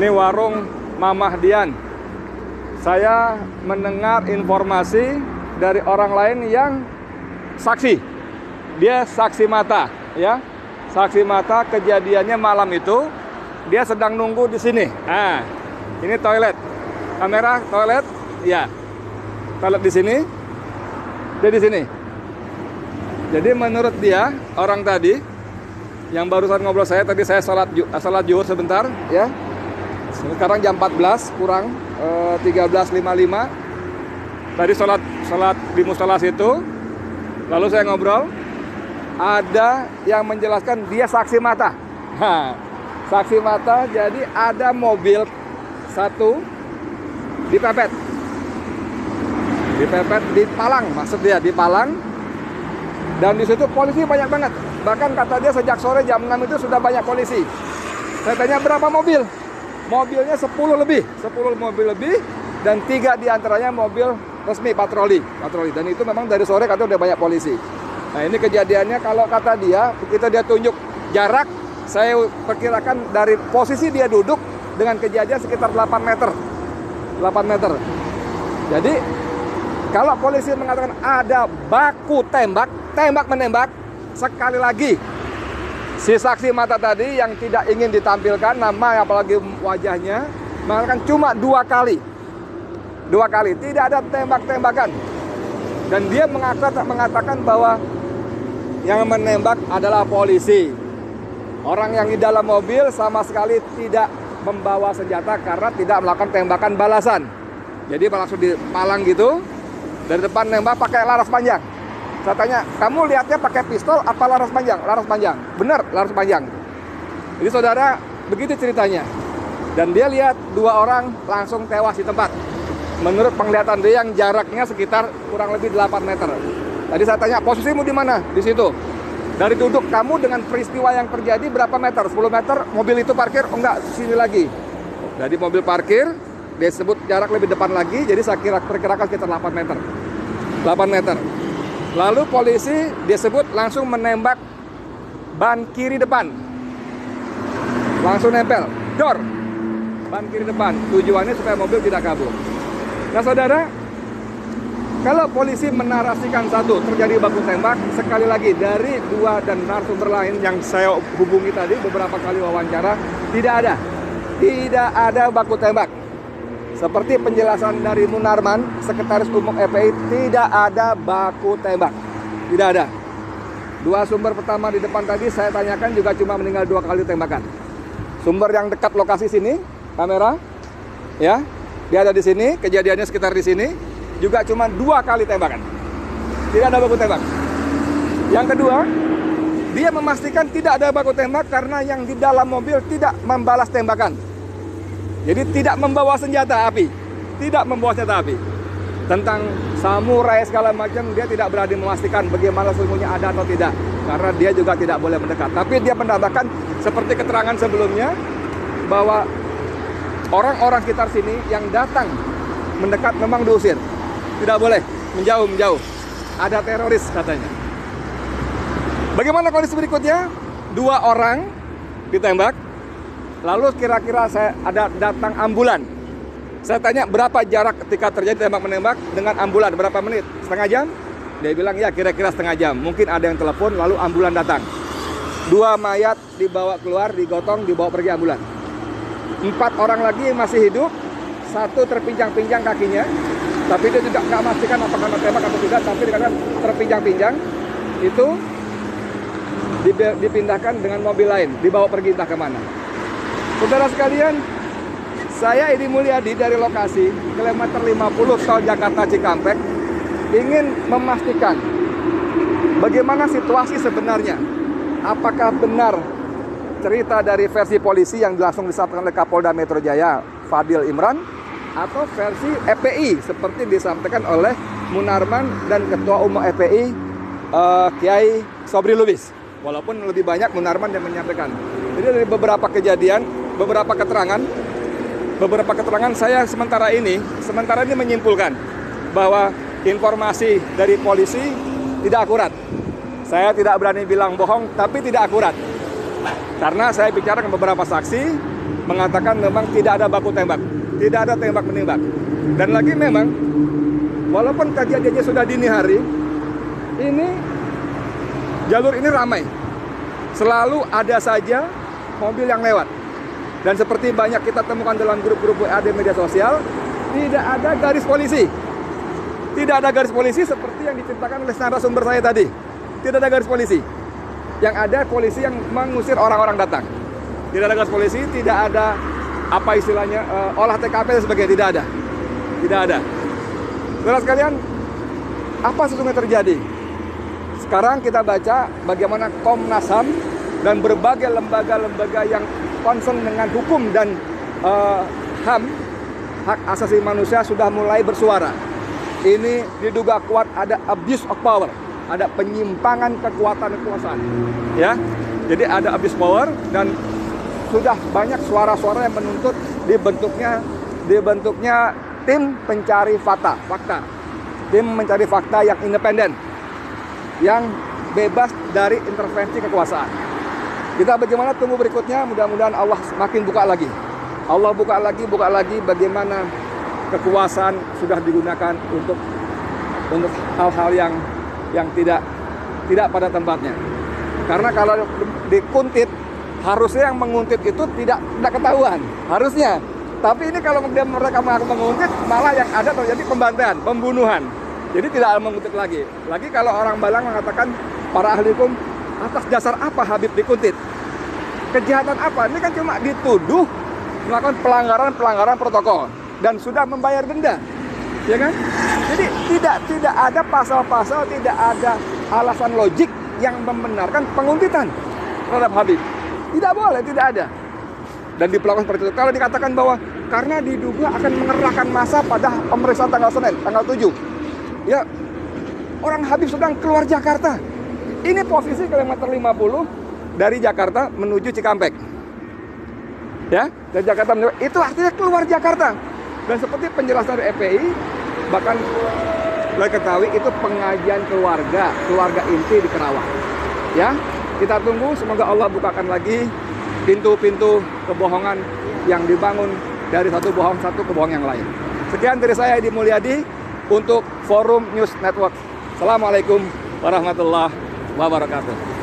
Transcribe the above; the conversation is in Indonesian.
Ini warung Mamah Dian. Saya mendengar informasi dari orang lain yang saksi. Dia saksi mata, ya. Saksi mata kejadiannya malam itu. Dia sedang nunggu di sini. Nah, ini toilet. Kamera toilet, ya. Toilet di sini. Dia di sini. Jadi menurut dia, orang tadi yang barusan ngobrol saya tadi, saya salat zuhur sebentar, ya. Sekarang jam 14 kurang 13.55. Tadi salat di musola situ. Lalu saya ngobrol, ada yang menjelaskan dia saksi mata. Nah, saksi mata, jadi ada mobil satu dipepet di Palang, maksud dia di Palang. Dan di situ polisi banyak banget. Bahkan kata dia sejak sore jam 6 itu sudah banyak polisi. Saya tanya berapa mobil? Mobilnya 10 mobil lebih, dan 3 diantaranya mobil resmi patroli. Dan itu memang dari sore kata udah banyak polisi. Nah, ini kejadiannya kalau kata dia, begitu dia tunjuk jarak, saya perkirakan dari posisi dia duduk dengan kejadian sekitar 8 meter. Jadi kalau polisi mengatakan ada baku tembak menembak, sekali lagi si saksi mata tadi yang tidak ingin ditampilkan nama apalagi wajahnya mengatakan cuma 2 kali, tidak ada tembak-tembakan. Dan dia mengatakan bahwa yang menembak adalah polisi. Orang yang di dalam mobil sama sekali tidak membawa senjata karena tidak melakukan tembakan balasan. Jadi langsung dipalang gitu, dari depan nembak pakai laras panjang. Saya tanya, kamu lihatnya pakai pistol apa laras panjang? Laras panjang. Benar, laras panjang. Jadi saudara, begitu ceritanya. Dan dia lihat 2 orang langsung tewas di tempat. Menurut penglihatan dia yang jaraknya sekitar kurang lebih 8 meter. Tadi saya tanya, posisimu di mana? Di situ. Dari duduk kamu dengan peristiwa yang terjadi berapa meter? 10 meter, mobil itu parkir? Oh enggak, sini lagi. Jadi mobil parkir, dia sebut jarak lebih depan lagi, jadi saya perkirakan sekitar 8 meter. Lalu polisi dia sebut langsung menembak ban kiri depan. Langsung nempel, dor. Ban kiri depan, tujuannya supaya mobil tidak kabur. Nah saudara, kalau polisi menarasikan satu terjadi baku tembak, sekali lagi dari 2 dan narasumber lain yang saya hubungi tadi beberapa kali wawancara, tidak ada baku tembak. Seperti penjelasan dari Munarman, Sekretaris Umum FPI, tidak ada baku tembak. Tidak ada. 2 sumber pertama di depan tadi saya tanyakan juga cuma meninggal 2 kali tembakan. Sumber yang dekat lokasi sini, kamera, ya, dia ada di sini, kejadiannya sekitar di sini, juga cuma 2 kali tembakan. Tidak ada baku tembak. Yang kedua, dia memastikan tidak ada baku tembak karena yang di dalam mobil tidak membalas tembakan. Jadi tidak membawa senjata api. Tentang samurai segala macam, dia tidak berani memastikan bagaimana sesungguhnya ada atau tidak. Karena dia juga tidak boleh mendekat. Tapi dia menambahkan seperti keterangan sebelumnya, bahwa orang-orang sekitar sini yang datang mendekat memang diusir. Tidak boleh, menjauh. Ada teroris katanya. Bagaimana kondisi berikutnya? 2 orang ditembak. Lalu kira-kira ada datang ambulan. Saya tanya berapa jarak ketika terjadi tembak-menembak dengan ambulan, berapa menit? Setengah jam? Dia bilang ya kira-kira setengah jam. Mungkin ada yang telepon lalu ambulan datang. 2 mayat dibawa keluar, digotong, dibawa pergi ambulan. 4 orang lagi masih hidup, 1 terpincang-pincang kakinya. Tapi dia juga nggak memastikan apakah kena tembak atau tidak, tapi dikatakan terpincang-pincang. Itu dipindahkan dengan mobil lain, dibawa pergi entah kemana. Saudara sekalian, saya Edi Mulyadi dari lokasi kilometer 50 tol Jakarta Cikampek ingin memastikan bagaimana situasi sebenarnya. Apakah benar cerita dari versi polisi yang langsung disampaikan oleh Kapolda Metro Jaya Fadil Imran, atau versi FPI seperti disampaikan oleh Munarman dan Ketua Umum FPI Kiai Sobri Lubis. Walaupun lebih banyak Munarman yang menyampaikan. Jadi dari beberapa kejadian, beberapa keterangan saya sementara ini menyimpulkan bahwa informasi dari polisi tidak akurat. Saya tidak berani bilang bohong, tapi tidak akurat. Karena saya bicara dengan beberapa saksi, mengatakan memang tidak ada baku tembak, tidak ada tembak menembak. Dan lagi memang walaupun kejadiannya sudah dini hari, ini jalur ini ramai, selalu ada saja mobil yang lewat. Dan seperti banyak kita temukan dalam grup-grup WA di media sosial, tidak ada garis polisi. Tidak ada garis polisi seperti yang diceritakan oleh narasumber saya tadi. Tidak ada garis polisi. Yang ada polisi yang mengusir orang-orang datang. Tidak ada garis polisi, tidak ada apa istilahnya olah TKP dan sebagainya, tidak ada. Tidak ada. Saudara sekalian, apa sesungguhnya terjadi? Sekarang kita baca bagaimana Komnas HAM dan berbagai lembaga-lembaga yang concern dengan hukum dan HAM, hak asasi manusia, sudah mulai bersuara. Ini diduga kuat ada abuse of power, ada penyimpangan kekuasaan, ya. Jadi ada abuse power dan sudah banyak suara-suara yang menuntut dibentuknya tim pencari fakta, tim mencari fakta yang independen, yang bebas dari intervensi kekuasaan. Kita bagaimana tunggu berikutnya, mudah-mudahan Allah semakin buka lagi. Allah buka lagi bagaimana kekuasaan sudah digunakan untuk hal-hal yang tidak pada tempatnya. Karena kalau dikuntit, harusnya yang menguntit itu tidak ketahuan, harusnya. Tapi ini kalau mereka menguntit, malah yang ada terjadi pembantaian, pembunuhan. Jadi tidak menguntit lagi. Lagi kalau orang Balang mengatakan, para ahli hukum, atas dasar apa Habib dikuntit? Kejahatan apa? Ini kan cuma dituduh melakukan pelanggaran protokol dan sudah membayar denda, ya kan? Jadi tidak ada pasal-pasal, tidak ada alasan logik yang membenarkan penguntitan terhadap Habib. Tidak boleh, tidak ada. Dan diperlakukan seperti itu. Kalau dikatakan bahwa karena diduga akan mengerahkan massa pada pemeriksaan tanggal Senin, tanggal 7. Ya, orang Habib sedang keluar Jakarta. Ini posisi kilometer 50 dari Jakarta menuju Cikampek. Ya, dari Jakarta menuju, itu artinya keluar Jakarta. Dan seperti penjelasan dari FPI, bahkan boleh ketahui itu pengajian keluarga inti di Kerawang. Ya, kita tunggu, semoga Allah bukakan lagi pintu-pintu kebohongan yang dibangun dari satu kebohongan yang lain. Sekian dari saya, Edi Mulyadi, untuk Forum News Network. Assalamualaikum warahmatullahi wabarakatuh.